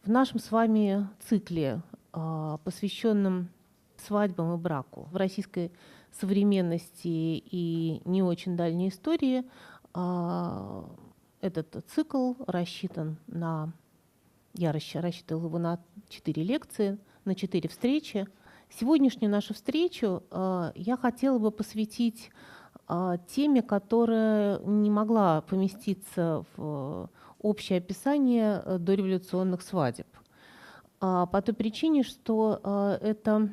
В нашем с вами цикле, посвященном свадьбам и браку в российской современности и не очень дальней истории, этот цикл рассчитан на... Я рассчитывала его на 4 лекции, на 4 встречи. Сегодняшнюю нашу встречу я хотела бы посвятить теме, которая не могла поместиться в общее описание дореволюционных свадеб. По той причине, что это,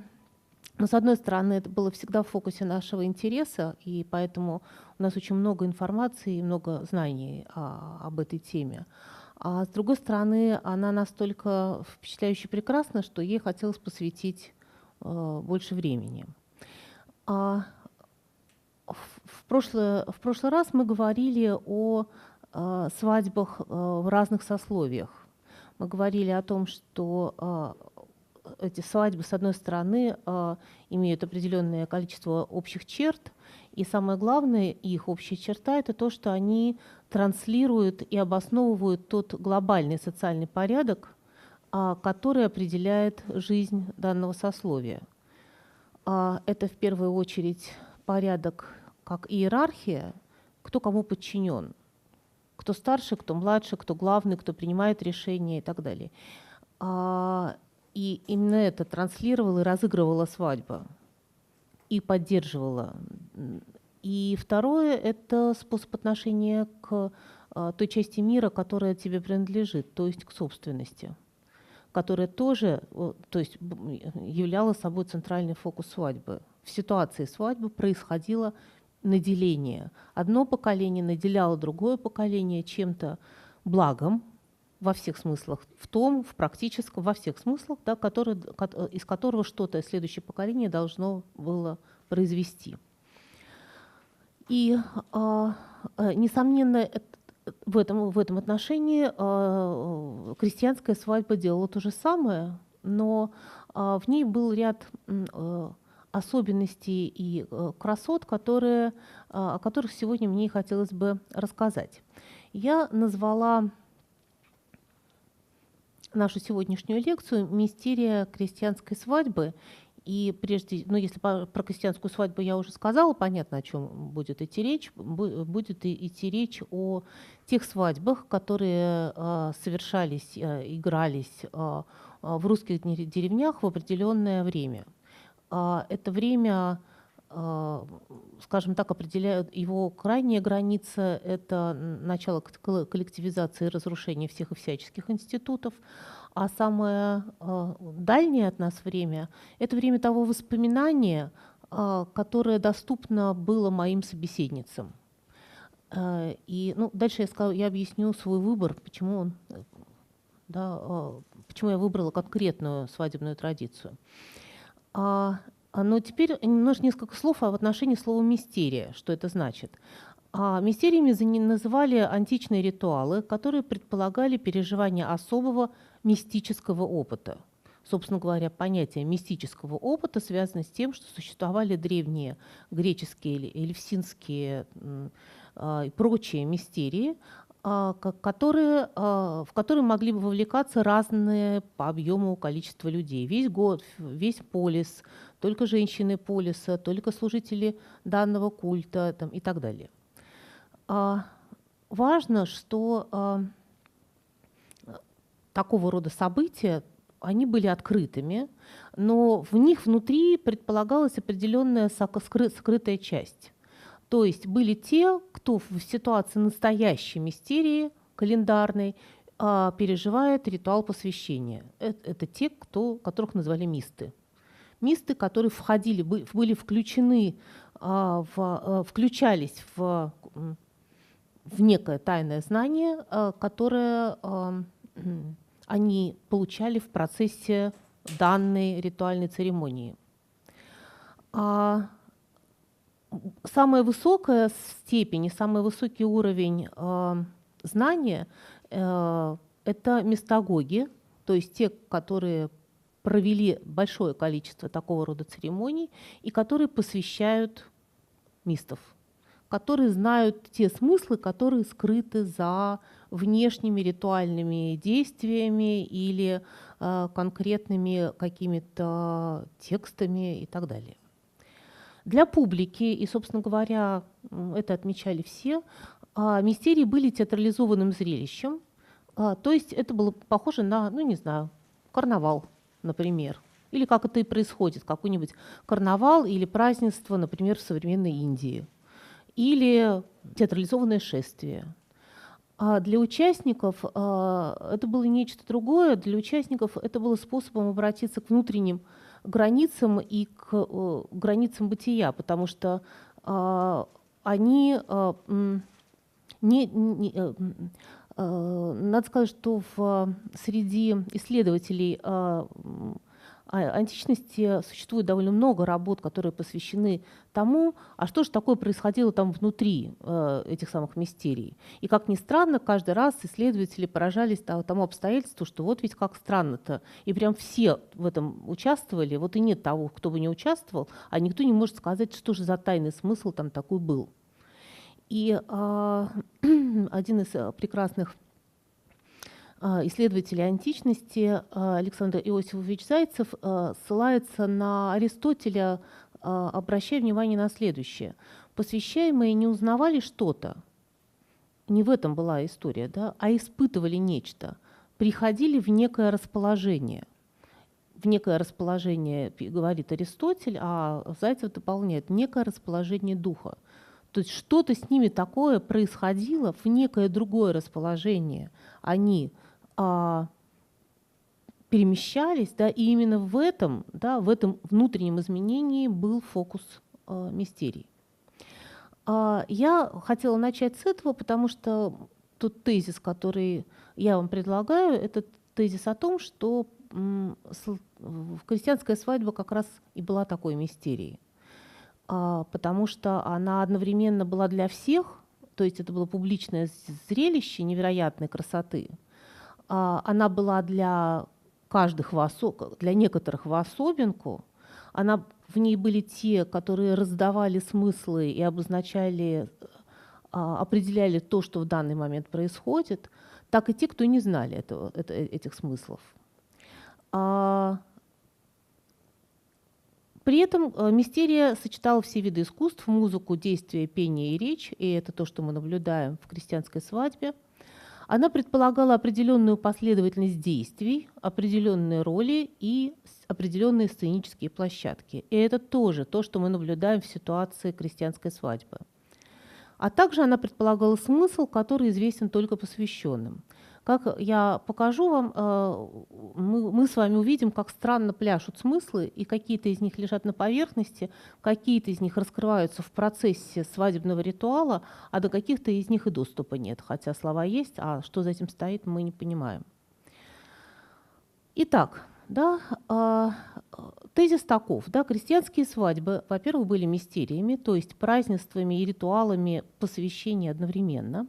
ну, с одной стороны, это было всегда в фокусе нашего интереса, и поэтому у нас очень много информации и много знаний об этой теме. А с другой стороны, она настолько впечатляюще прекрасна, что ей хотелось посвятить больше времени. В прошлый раз мы говорили о свадьбах в разных сословиях. Мы говорили о том, что эти свадьбы, с одной стороны, имеют определенное количество общих черт, и самое главное, их общая черта – это то, что они транслируют и обосновывают тот глобальный социальный порядок, который определяет жизнь данного сословия. Это в первую очередь порядок как иерархия, кто кому подчинен, кто старше, кто младше, кто главный, кто принимает решения и так далее. И именно это транслировала и разыгрывала свадьба, и поддерживала. И второе – это способ отношения к той части мира, которая тебе принадлежит, то есть к собственности, которая тоже, то есть, являла собой центральный фокус свадьбы. В ситуации свадьбы происходило наделение. Одно поколение наделяло другое поколение чем-то благом, во всех смыслах, в практическом, во всех смыслах, да, из которого что-то следующее поколение должно было произвести. И, несомненно, в этом отношении крестьянская свадьба делала то же самое, но в ней был ряд особенностей и красот, о которых сегодня мне хотелось бы рассказать. Я назвала нашу сегодняшнюю лекцию «Мистерия крестьянской свадьбы». И прежде, если про крестьянскую свадьбу я уже сказала, понятно, о чем будет идти речь. Будет идти речь о тех свадьбах, которые совершались, игрались в русских деревнях в определенное время. Это время, скажем так, определяют его крайняя граница – это начало коллективизации и разрушения всех и всяческих институтов, а самое дальнее от нас время – это время того воспоминания, которое доступно было моим собеседницам. И дальше я объясню свой выбор, почему я выбрала конкретную свадебную традицию. Но теперь несколько слов в отношении слова «мистерия». Что это значит? Мистериями называли античные ритуалы, которые предполагали переживание особого мистического опыта. Собственно говоря, понятие мистического опыта связано с тем, что существовали древние греческие, эльфсинские и прочие мистерии, в которые могли бы вовлекаться разные по объему количество людей. Весь год, весь полис, только женщины полиса, только служители данного культа и так далее. Важно, что такого рода события, они были открытыми, но в них внутри предполагалась определенная скрытая часть. То есть были те, кто в ситуации настоящей мистерии календарной переживает ритуал посвящения. Это те, которых назвали мисты. Мисты, которые были включены, включались в некое тайное знание, которое они получали в процессе данной ритуальной церемонии. Самая высокая степень и самый высокий уровень знания – это мистагоги, то есть те, которые провели большое количество такого рода церемоний и которые посвящают мистов, которые знают те смыслы, которые скрыты за внешними ритуальными действиями или конкретными какими-то текстами и так далее. Для публики, и, собственно говоря, это отмечали все, мистерии были театрализованным зрелищем, то есть это было похоже на, ну не знаю, карнавал, например, или как это и происходит, какой-нибудь карнавал или празднество, например, в современной Индии, или театрализованное шествие. А для участников это было нечто другое, для участников это было способом обратиться к внутренним границам и к границам бытия, потому что они надо сказать, что среди исследователей античности существует довольно много работ, которые посвящены тому, а что же такое происходило там внутри этих самых мистерий. И, как ни странно, каждый раз исследователи поражались тому обстоятельству, что вот ведь как странно-то. И прям все в этом участвовали, вот и нет того, кто бы не участвовал, а никто не может сказать, что же за тайный смысл там такой был. И один из прекрасных исследователей античности Александр Иосифович Зайцев ссылается на Аристотеля, обращая внимание на следующее. Посвящаемые не узнавали что-то, не в этом была история, да, а испытывали нечто, приходили в некое расположение. В некое расположение, говорит Аристотель, а Зайцев дополняет, некое расположение духа. То есть что-то с ними такое происходило в некое другое расположение. Они перемещались, да, и именно в этом внутреннем изменении был фокус мистерий. Я хотела начать с этого, потому что тот тезис, который я вам предлагаю, это тезис о том, что крестьянская свадьба как раз и была такой мистерией, потому что она одновременно была для всех, то есть это было публичное зрелище невероятной красоты. Она была для для некоторых в особенку. В ней были те, которые раздавали смыслы и обозначали, определяли то, что в данный момент происходит, так и те, кто не знали этих смыслов. При этом мистерия сочетала все виды искусств: музыку, действие, пение и речь, и это то, что мы наблюдаем в крестьянской свадьбе. Она предполагала определенную последовательность действий, определенные роли и определенные сценические площадки. И это тоже то, что мы наблюдаем в ситуации крестьянской свадьбы. А также она предполагала смысл, который известен только посвященным. Как я покажу вам, мы с вами увидим, как странно пляшут смыслы, и какие-то из них лежат на поверхности, какие-то из них раскрываются в процессе свадебного ритуала, а до каких-то из них и доступа нет, хотя слова есть, а что за этим стоит, мы не понимаем. Итак, тезис таков. Крестьянские свадьбы, во-первых, были мистериями, то есть празднествами и ритуалами посвящения одновременно.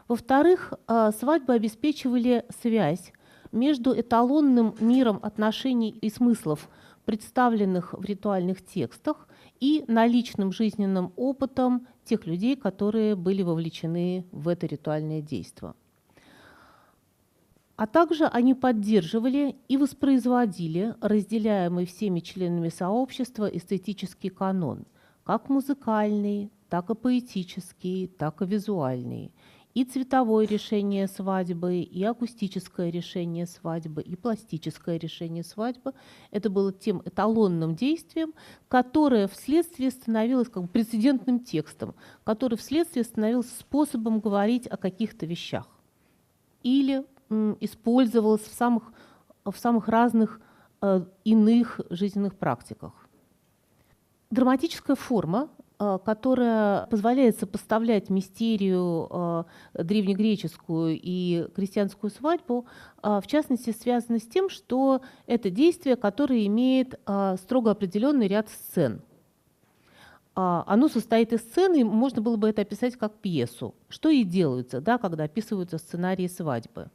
Во-вторых, свадьбы обеспечивали связь между эталонным миром отношений и смыслов, представленных в ритуальных текстах, и наличным жизненным опытом тех людей, которые были вовлечены в это ритуальное действо. А также они поддерживали и воспроизводили разделяемый всеми членами сообщества эстетический канон, как музыкальный, так и поэтический, так и визуальный. И цветовое решение свадьбы, и акустическое решение свадьбы, и пластическое решение свадьбы. Это было тем эталонным действием, которое вследствие становилось как бы прецедентным текстом, который вследствие становился способом говорить о каких-то вещах. Или использовалось в самых разных иных жизненных практиках. Драматическая форма, которая позволяет сопоставлять мистерию древнегреческую и крестьянскую свадьбу, в частности, связана с тем, что это действие, которое имеет строго определенный ряд сцен. Оно состоит из сцен, и можно было бы это описать как пьесу. Что и делается, когда описываются сценарии свадьбы.